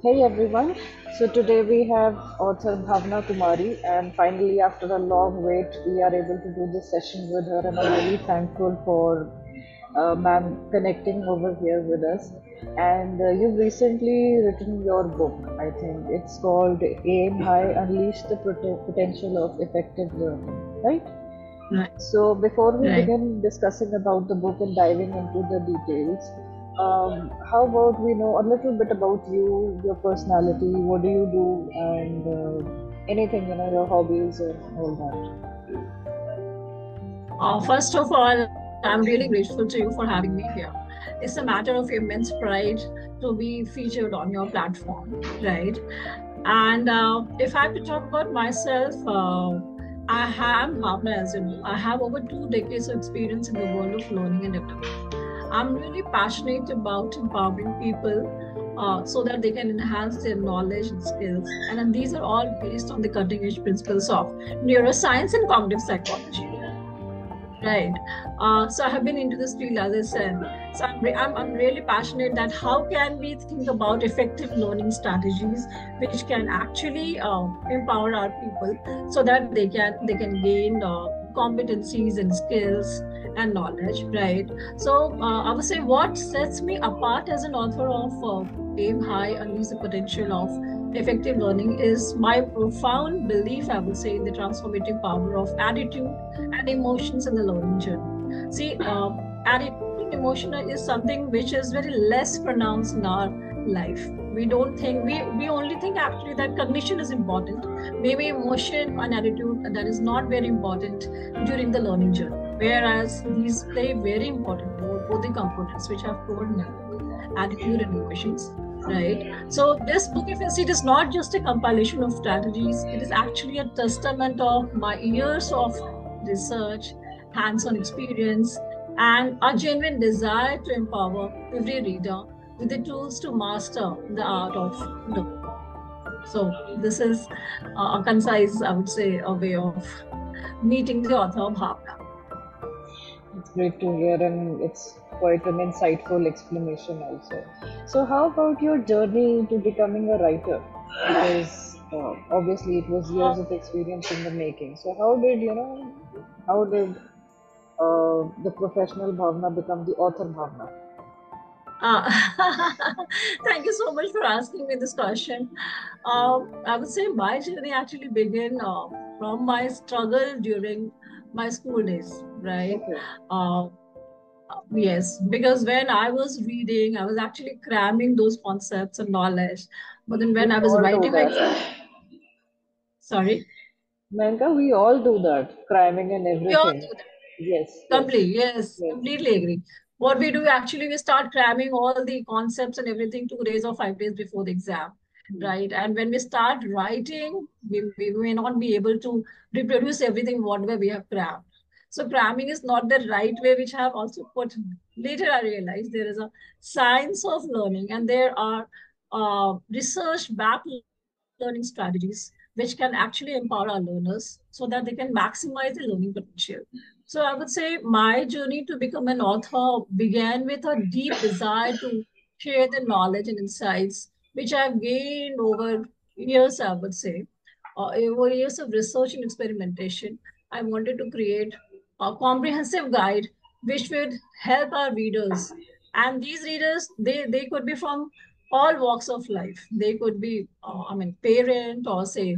Hey everyone, so today we have author Bhawana Kumari, and finally, after a long wait, we are able to do this session with her, and I'm really thankful for ma'am connecting over here with us. And you've recently written your book, I think. It's called Aim High, Unleash the Potential of Effective Learning, right? Right, So before we right. begin discussing about the book and diving into the details, how about we know a little bit about you, your personality, what do you do, and anything, your hobbies and all that. First of all, I'm really grateful to you for having me here. It's a matter of immense pride to be featured on your platform, right? And if I have to talk about myself, I am Bhavna, as you know. I have over 2 decades of experience in the world of learning and development. I'm really passionate about empowering people so that they can enhance their knowledge and skills. And then these are all based on the cutting edge principles of neuroscience and cognitive psychology. Right. So I have been into this field, as I said. So I'm really passionate that how can we think about effective learning strategies which can actually empower our people so that they can gain competencies and skills and knowledge, right? So I would say what sets me apart as an author of Aim High, Unleash the Potential of Effective Learning is my profound belief, I would say, in the transformative power of attitude and emotions in the learning journey. See, attitude and emotion is something which is very less pronounced in our life. We don't think we only think actually that cognition is important. Maybe emotion and attitude that is not very important during the learning journey. Whereas these play very important role, both the components which I've told now, attitude and emotions. Right. So this book, if you see, it is not just a compilation of strategies. It is actually a testament of my years of research, hands-on experience, and a genuine desire to empower every reader with the tools to master the art of learning. So this is a concise, I would say, a way of meeting the author Bhavna. It's great to hear, and it's quite an insightful explanation also. So, how about your journey to becoming a writer? Because obviously it was Uh, years of experience in the making. So, how did the professional Bhavna become the author Bhavna? Uh, Thank you so much for asking me this question. I would say my journey actually began from my struggle during my school days, right? Okay. Uh, yes, because when I was reading, I was actually cramming those concepts and knowledge. But then when We I was all do writing my exam, that. sorry, Manka, we all do that. Cramming and we all everything. do that. Yes, yes, Completely, yes, yes. completely agree. What we do actually, we start cramming all the concepts and everything 2 days or 5 days before the exam, Hmm. right? And when we start writing, we may not be able to reproduce everything whatever we have crammed. So cramming is not the right way, which I have also put. Later, I realized there is a science of learning, and there are research-backed learning strategies which can actually empower our learners so that they can maximize the learning potential. So I would say my journey to become an author began with a deep desire to share the knowledge and insights which I've gained over years, I would say. Over years of research and experimentation, I wanted to create a comprehensive guide which would help our readers. And these readers, they could be from all walks of life. They could be, I mean, parent or say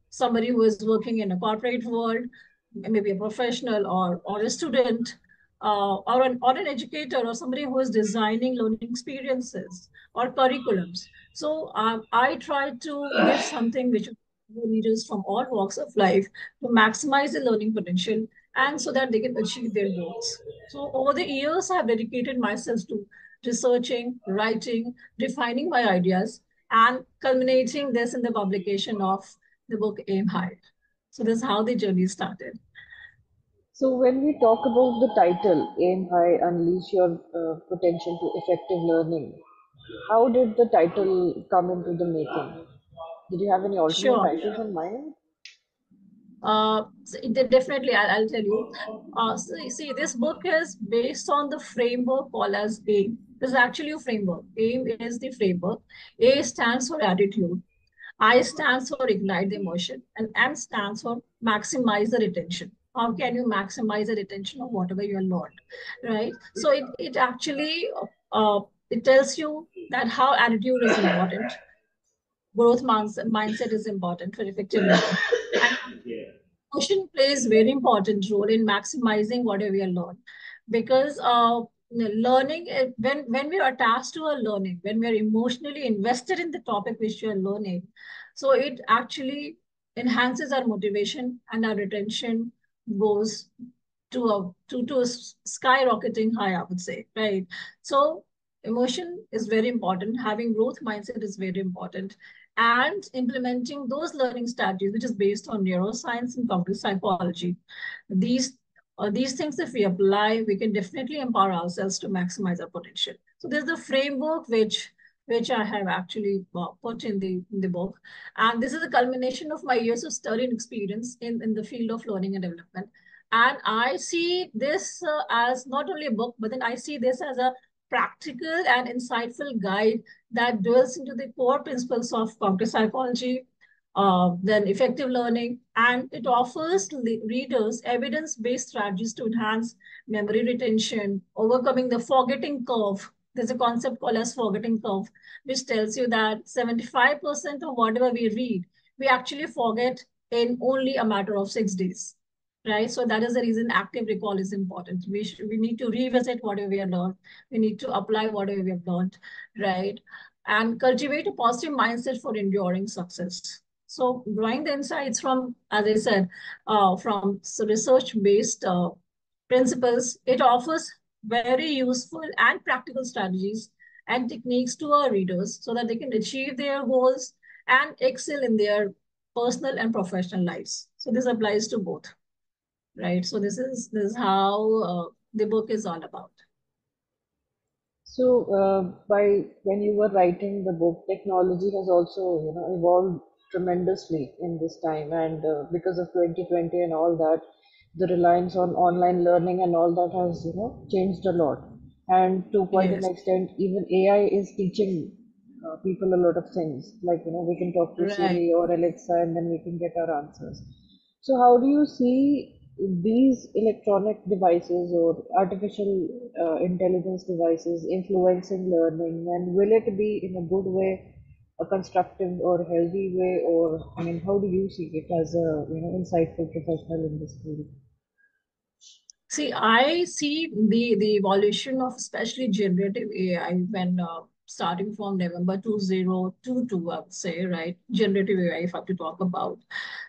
somebody who is working in a corporate world, maybe a professional or a student, or an educator or somebody who is designing learning experiences or curriculums. So I try to give something which readers from all walks of life to maximize the learning potential and so that they can achieve their goals. So over the years, I have dedicated myself to researching, writing, refining my ideas, and culminating this in the publication of the book Aim High. So this is how the journey started. So when we talk about the title, Aim High, Unleash Your Potential to Effective Learning, how did the title come into the making? Did you have any alternate Sure. titles in mind? Definitely, I'll tell you. So you see, this book is based on the framework called as AIM. This is actually a framework. AIM is the framework. A stands for attitude. I stands for ignite the emotion, and M stands for maximize the retention. How can you maximize the retention of whatever you learned, right? So it actually it tells you that how attitude is important, mindset is important for effective learning, and emotion plays very important role in maximizing whatever we learn, because learning when we are attached to a learning, when we are emotionally invested in the topic which we are learning, so it actually enhances our motivation and our retention goes to a skyrocketing high, I would say, right? So emotion is very important. Having growth mindset is very important, and implementing those learning strategies, which is based on neuroscience and cognitive psychology. These these things, if we apply, we can definitely empower ourselves to maximize our potential. So there's the framework which I have actually put in the book, and this is a culmination of my years of study and experience in the field of learning and development. And I see this as not only a book, but then I see this as a practical and insightful guide that dwells into the core principles of cognitive psychology, then effective learning, and it offers readers evidence-based strategies to enhance memory retention, overcoming the forgetting curve. There's a concept called as forgetting curve, which tells you that 75% of whatever we read, we actually forget in only a matter of 6 days. Right, so that is the reason active recall is important. We need to revisit whatever we have learned. We need to apply whatever we have learned, right? And cultivate a positive mindset for enduring success. So drawing the insights from, as I said, from research-based principles, it offers very useful and practical strategies and techniques to our readers so that they can achieve their goals and excel in their personal and professional lives. So this applies to both, right? So this is how the book is all about. So, by when you were writing the book, technology has also, evolved tremendously in this time, and because of 2020 and all that, the reliance on online learning and all that has, changed a lot. And to quite an Yes, extent, even AI is teaching people a lot of things. Like, we can talk to right. Siri or Alexa, and then we can get our answers. So, how do you see these electronic devices or artificial intelligence devices influencing learning, and will it be in a good way, a constructive or healthy way, or I mean, how do you see it as a insightful professional in this field? See, I see the evolution of especially generative AI when starting from November 2022, I would say, right? Generative AI, if I have to talk about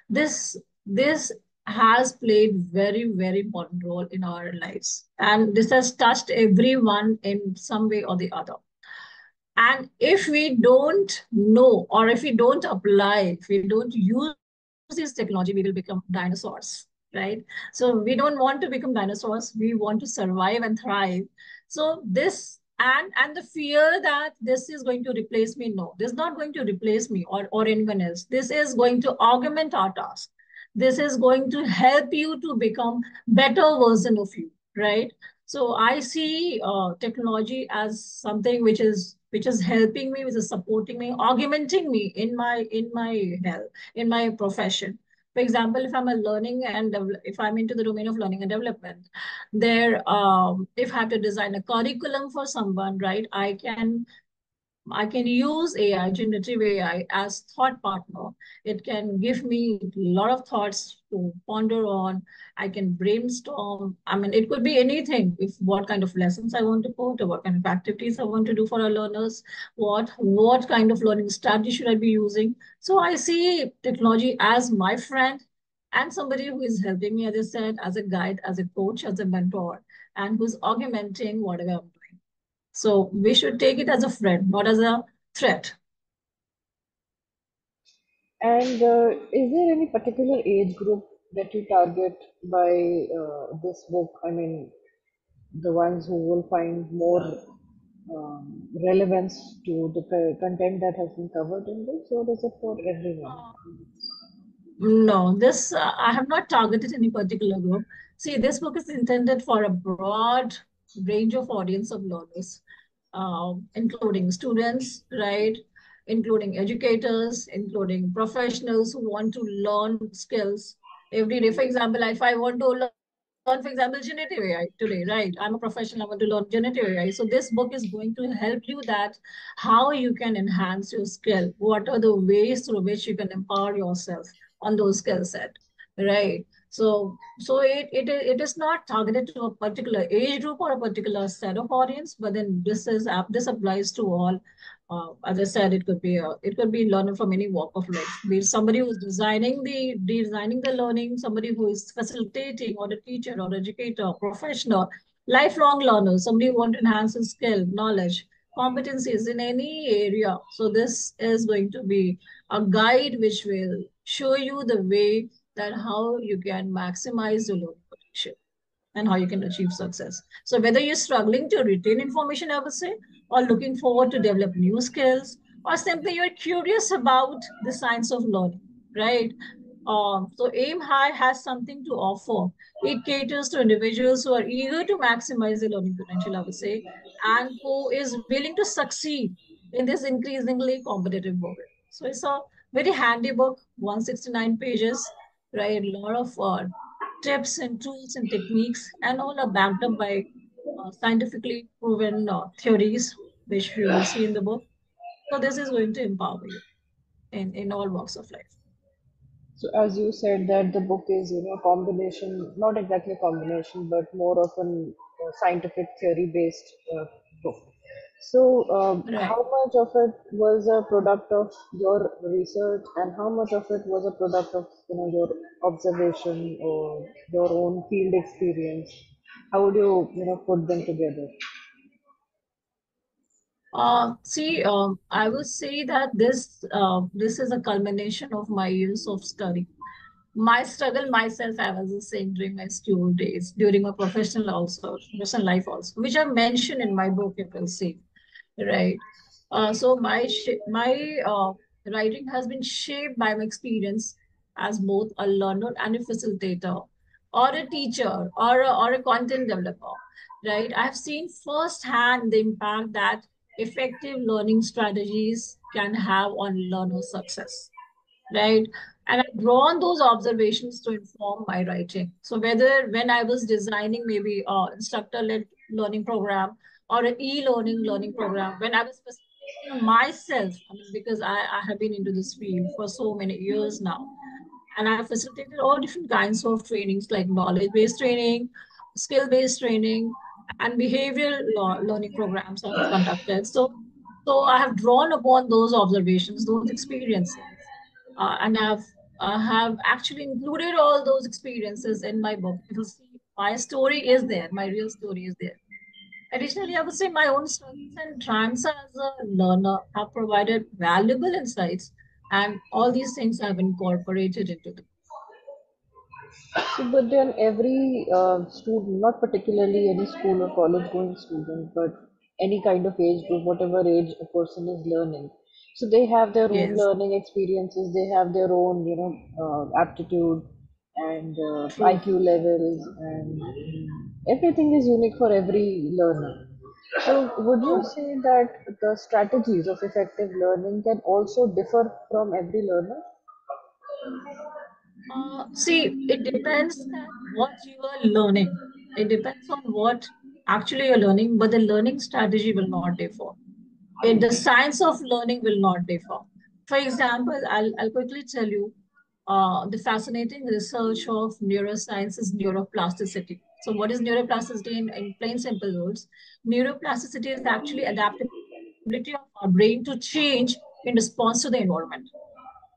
this, this has played very important role in our lives, and this has touched everyone in some way or the other. And if we don't know, or if we don't apply, if we don't use this technology, we will become dinosaurs, right? So we don't want to become dinosaurs. We want to survive and thrive. So this and the fear that this is going to replace me, no, this is not going to replace me or anyone else. This is going to augment our task. This is going to help you to become better version of you, right? So I see technology as something which is helping me, which is supporting me, augmenting me in my health, in my profession. For example, if I'm a learning and if I'm into the domain of learning and development, there, if I have to design a curriculum for someone, right, I can use AI, generative AI, as thought partner. It can give me a lot of thoughts to ponder on. I can brainstorm. I mean, it could be anything. If what kind of lessons I want to put, or what kind of activities I want to do for our learners, what kind of learning strategy should I be using. So I see technology as my friend and somebody who is helping me, as I said, as a guide, as a coach, as a mentor, and who's augmenting whatever I'm doing. So we should take it as a friend, not as a threat. And is there any particular age group that you target by this book? I mean, the ones who will find more relevance to the content that has been covered in this, or is it for everyone? No, this I have not targeted any particular group. See, this book is intended for a broad range of audience of learners, including students, right? Including educators, including professionals who want to learn skills every day. For example, if I want to learn, for example, generative AI today, right? I'm a professional, I want to learn generative AI. So this book is going to help you that how you can enhance your skill. What are the ways through which you can empower yourself on those skill set, right? So it is not targeted to a particular age group or a particular set of audience, but then this applies to all. As I said, it could be learner from any walk of life. Be it somebody who's designing the learning, somebody who is facilitating, or a teacher, or educator, professional, lifelong learner, somebody who want to enhance his skill, knowledge, competencies in any area. So this is going to be a guide which will show you the way that how you can maximize your learning potential and how you can achieve success. So whether you're struggling to retain information, I would say, or looking forward to develop new skills, or simply you're curious about the science of learning, right? So Aim High has something to offer. It caters to individuals who are eager to maximize their learning potential, I would say, and who is willing to succeed in this increasingly competitive world. So it's a very handy book, 169 pages, right? A lot of tips and tools and techniques, and all are backed up by scientifically proven theories, which you will see in the book. So this is going to empower you in all walks of life. So as you said that the book is, a combination, not exactly a combination, but more of an scientific theory-based book. So how Right. much of it was a product of your research, and how much of it was a product of, your observation or your own field experience? How would you, put them together? I would say that this is a culmination of my years of study. My struggle myself, I was saying during my school days, during my professional life also, which I mentioned in my book, you will see. Right. So my writing has been shaped by my experience as both a learner and a facilitator, or a teacher, or a content developer. Right. I've seen firsthand the impact that effective learning strategies can have on learner success, right? And I've drawn those observations to inform my writing. So whether when I was designing maybe a instructor-led learning program or an e-learning learning program, when I was facilitating myself, I mean, because I have been into this field for so many years now, and I facilitated all different kinds of trainings like knowledge-based training, skill-based training, and behavioral learning programs I have conducted. So I have drawn upon those observations, those experiences, and I have actually included all those experiences in my book. You will see my story is there, my real story is there. Additionally, I would say my own struggles and triumphs as a learner have provided valuable insights, and all these things I've incorporated into the. So, but then every student, not particularly any school or college going student, but any kind of age group, whatever age a person is learning, so they have their own Yes, learning experiences, they have their own, aptitude and true. IQ levels, and everything is unique for every learner. So, would you Oh, say that the strategies of effective learning can also differ from every learner? see, it depends that what you are learning. It depends on what actually you're learning, but the learning strategy will not differ. The science of learning will not differ. For example, I'll quickly tell you the fascinating research of neuroscience is neuroplasticity. So, what is neuroplasticity in plain simple words? Neuroplasticity is actually adaptability of our brain to change in response to the environment,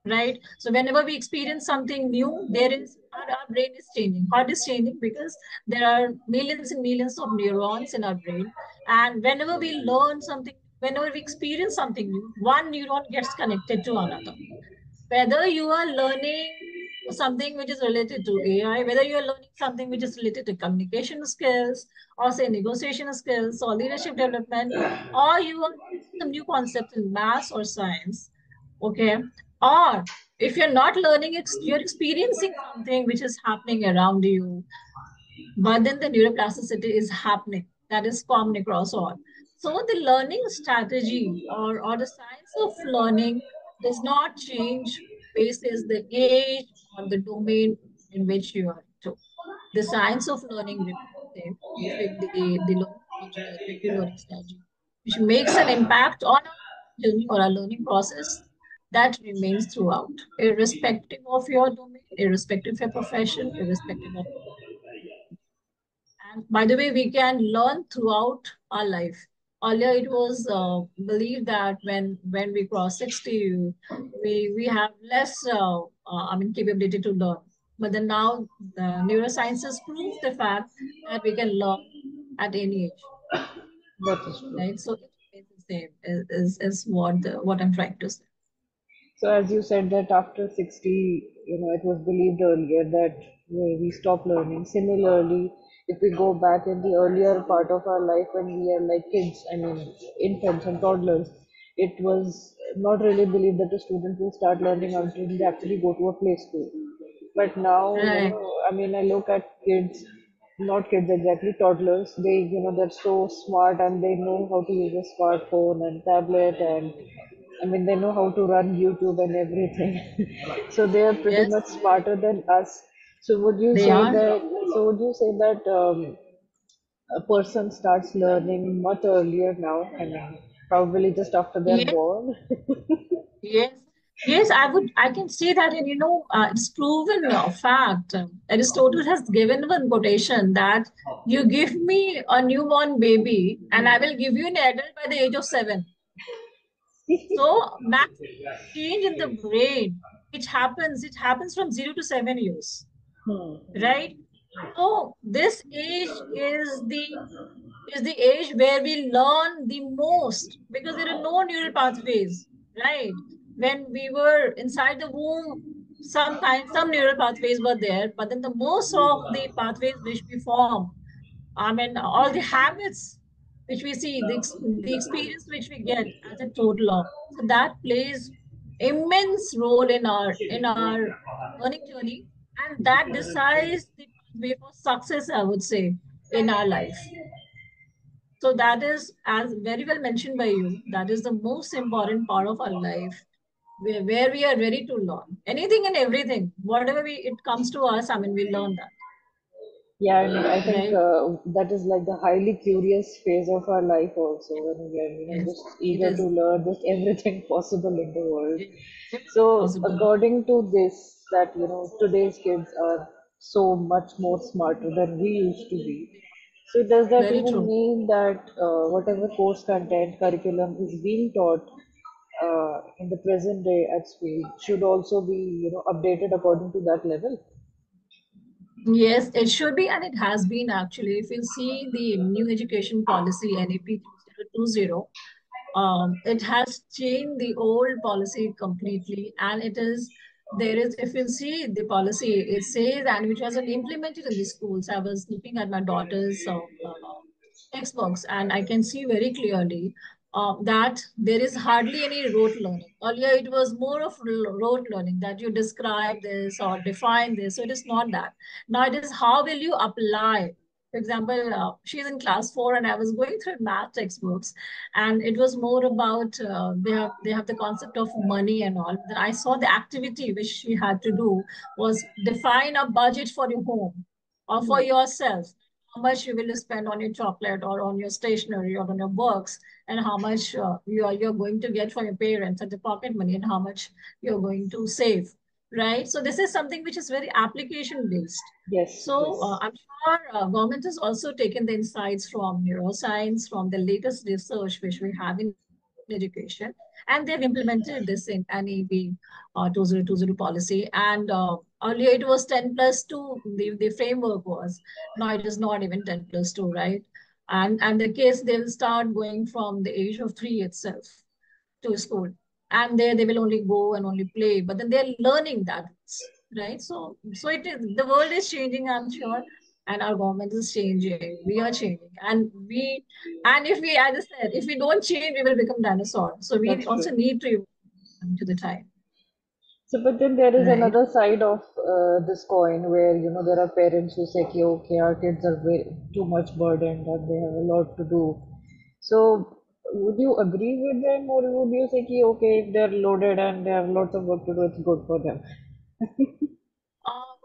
right? So whenever we experience something new, our brain is changing. Heart is changing because there are millions and millions of neurons in our brain. And whenever we learn something, whenever we experience something new, one neuron gets connected to another. Whether you are learning something which is related to AI, whether you are learning something which is related to communication skills, or say negotiation skills, or leadership development, or you are learning some new concepts in math or science, okay? Or If you're not learning, you're experiencing something which is happening around you, but then the neuroplasticity is happening. That is common across all. So the learning strategy or the science of learning does not change basis the age or the domain in which you are into. The science of learning remains the same, the learning strategy, the effective learning strategy, which makes an impact on our journey or our learning process, that remains throughout, irrespective of your domain, irrespective of your profession, irrespective of. And by the way, we can learn throughout our life. Earlier, it was believed that when we cross 60, we have less, capability to learn. But then now, the neurosciences prove the fact that we can learn at any age, That is true. right? So it remains the same, is what I'm trying to say. So as you said that after 60, it was believed earlier that we stop learning. Similarly, if we go back in the earlier part of our life when we are like kids, I mean infants and toddlers, it was not really believed that a student will start learning until they actually go to a play school. But now, Right. I mean, I look at kids, not kids exactly, toddlers. They're so smart and they know how to use a smartphone and tablet, and I mean, they know how to run YouTube and everything. So they are pretty Yes, much smarter than us. So would you they say are. that? So would you say that a person starts learning much earlier now? I mean, probably just after they're Yes. born. Yes, yes, I can say that, and it's proven fact. Aristotle has given one quotation that you give me a newborn baby, and I will give you an adult by the age of 7. So maximum change in the brain, it happens from 0 to 7 years, right? So this age is the age where we learn the most because there are no neural pathways, right? When we were inside the womb, some neural pathways were there, but then the most of the pathways which we form, I mean, all the habits which we see, the experience which we get as a toddler, so that plays immense role in our learning journey, and that decides the pathway for success, I would say, in our life. So that is, as very well mentioned by you, that is the most important part of our life, where we are ready to learn anything and everything, whatever it comes to us. I mean, we learn that, Yeah, I mean, I think right? that is like the highly curious phase of our life also, when we are, Yes, just it eager to is. learn just everything possible in the world. Everything So, possible. according to this, that, today's kids are so much more smarter than we used to be. So, does that Very even true. mean that whatever course content, curriculum is being taught in the present day at school should also be, updated according to that level? Yes, it should be, and it has been actually. If you see the new education policy, NEP 2020, it has changed the old policy completely, and there is, if you see the policy, it says, and which was implemented in the schools. I was looking at my daughter's textbooks, and I can see very clearly that there is hardly any rote learning. Earlier, it was more of rote learning, that you describe this or define this. So it is not that. Now it is, how will you apply? For example, she's in class 4, and I was going through math textbooks, and it was more about they have the concept of money and all. Then I saw the activity which she had to do was define a budget for your home or for Hmm. yourself, how much you will spend on your chocolate or on your stationery or on your books, and how much you're going to get from your parents at the pocket money, and how much you're going to save, right? So this is something which is very application based. Yes, So yes. I'm sure government has also taken the insights from neuroscience, from the latest research which we have in education, and they've implemented this in NEB 2020 policy. And earlier it was 10 plus 2, the framework was. Now it is not even 10 plus 2, right? And the case, they'll start going from the age of 3 itself to school, and there they will only go and only play, but then they're learning that, right? So it is, the world is changing, I'm sure, and our government is changing, we are changing, and if we, as I said, if we don't change, we will become dinosaur. So we That's also true. need to evolve to the time. So, but then there is right? another side of this coin where, there are parents who say, "Ki, okay, our kids are way too much burdened and they have a lot to do." So, would you agree with them, or would you say, "Ki, okay, if they're loaded and they have lots of work to do, it's good for them?" Um,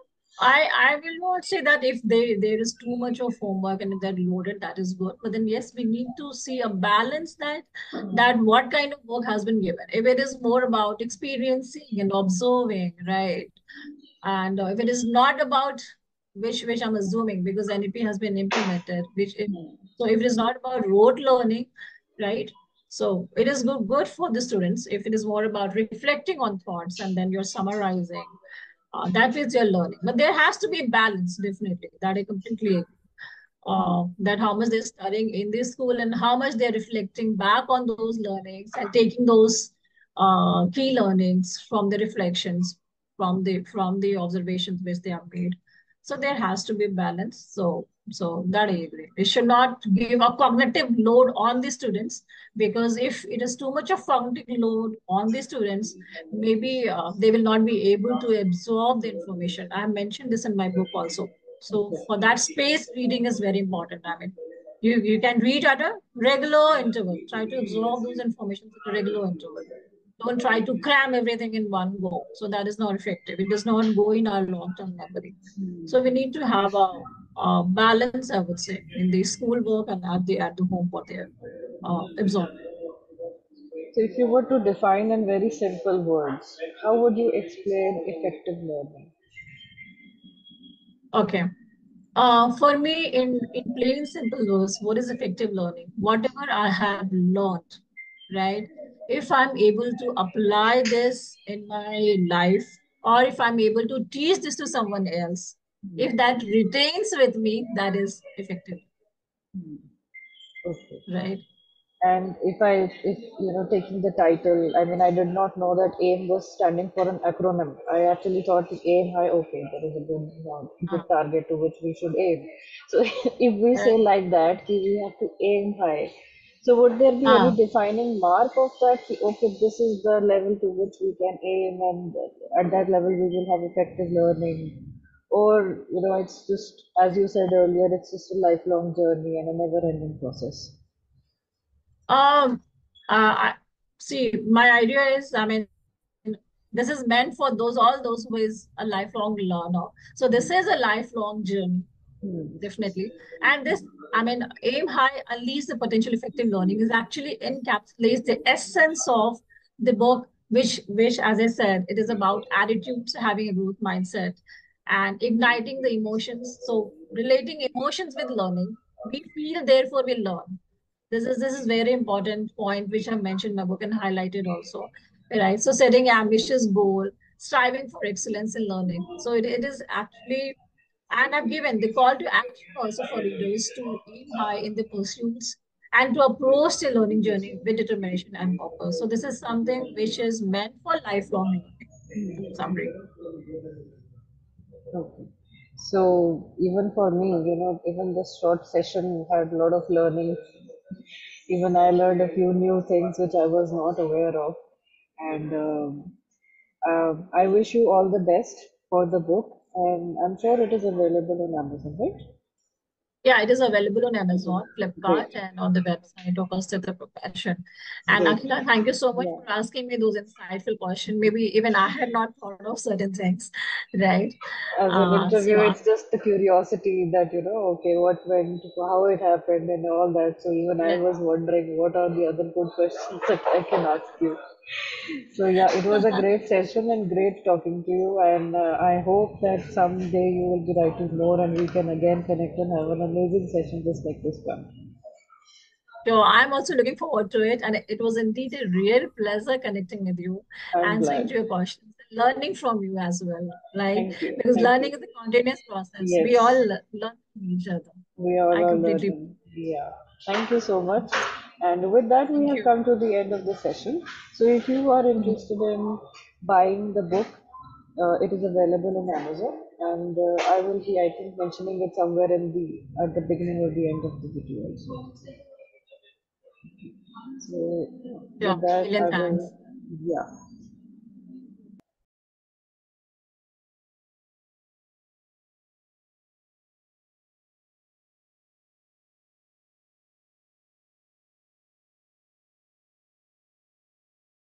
I will not say that if there is too much of homework and if they're loaded, that is good. But then yes, we need to see a balance that what kind of work has been given. If it is more about experiencing and observing, right? And if it is not about which I'm assuming because NEP has been implemented, so if it is not about rote learning, right? So it is good for the students if it is more about reflecting on thoughts and then you're summarizing. That is your learning. But there has to be balance, definitely. That I completely agree. That how much they're studying in this school and how much they're reflecting back on those learnings and taking those key learnings from the reflections, from the observations which they have made. So there has to be balance. So that I agree. It should not give a cognitive load on the students because if it is too much of cognitive load on the students, maybe they will not be able to absorb the information. I have mentioned this in my book also. So for that space, reading is very important. I mean, you can read at a regular interval. Try to absorb those informations at a regular interval. Don't try to cram everything in one go. So that is not effective. It does not go in our long-term memory. So we need to have a balance, I would say, in the school work and at the home what they're absorbing. So, if you were to define in very simple words, how would you explain effective learning? Okay. For me, in plain simple words, what is effective learning? Whatever I have learned, right? If I'm able to apply this in my life, or if I'm able to teach this to someone else, if that retains with me, that is effective, Okay. right? And if taking the title, I mean, I did not know that AIM was standing for an acronym. I actually thought the aim high, okay, there is a good, good Uh, target to which we should aim. So if we say right. like that, ki we have to aim high. So would there be any Uh, defining mark of that? Ki, okay, this is the level to which we can aim, and at that level we will have effective learning. Or, it's just, as you said earlier, it's just a lifelong journey and a never-ending process. um, I see. My idea is, I mean, this is meant for all those who is a lifelong learner. So this is a lifelong journey Hmm. definitely. And this, I mean, aim high, unleash the potential effective learning is actually encapsulates the essence of the book, which, as I said, it is about attitudes, having a growth mindset, and igniting the emotions. So relating emotions with learning, we feel, therefore we learn. This is very important point which I mentioned in my book and highlighted also. Right. So setting ambitious goal, striving for excellence in learning. So it is actually and I've given the call to action also for readers to aim high in their pursuits and to approach the learning journey with determination and purpose. So this is something which is meant for lifelong learning, in summary. Okay. So even for me, even this short session had a lot of learning. Even I learned a few new things which I was not aware of. And I wish you all the best for the book. And I'm sure it is available on Amazon, right? Yeah, it is available on Amazon, Flipkart, Great. and on the website of Astita Profession. And Great. Akhila, thank you so much Yeah. for asking me those insightful questions. Maybe even I had not thought of certain things, right? As an So interview, I'm it's just the curiosity that, okay, what went, how it happened, and all that. So even I was wondering what are the other good questions that I can ask you. So yeah, it was a great session and great talking to you. And I hope that someday you will be writing more and we can again connect and have an amazing session just like this one. So I'm also looking forward to it. And it was indeed a real pleasure connecting with you, I'm answering glad. to your questions, learning from you as well, right? Thank you. Because Thank learning you. is a continuous process. We all Yes. learn from each other. We all I are completely learning. Yeah. Thank you so much. And with that, we thank have you. come to the end of the session. So if you are Mhm. interested in buying the book, it is available on Amazon, and I will be, I think, mentioning it somewhere in the at the beginning or the end of the video also. So with Sure. that, Million I thanks. will, yeah.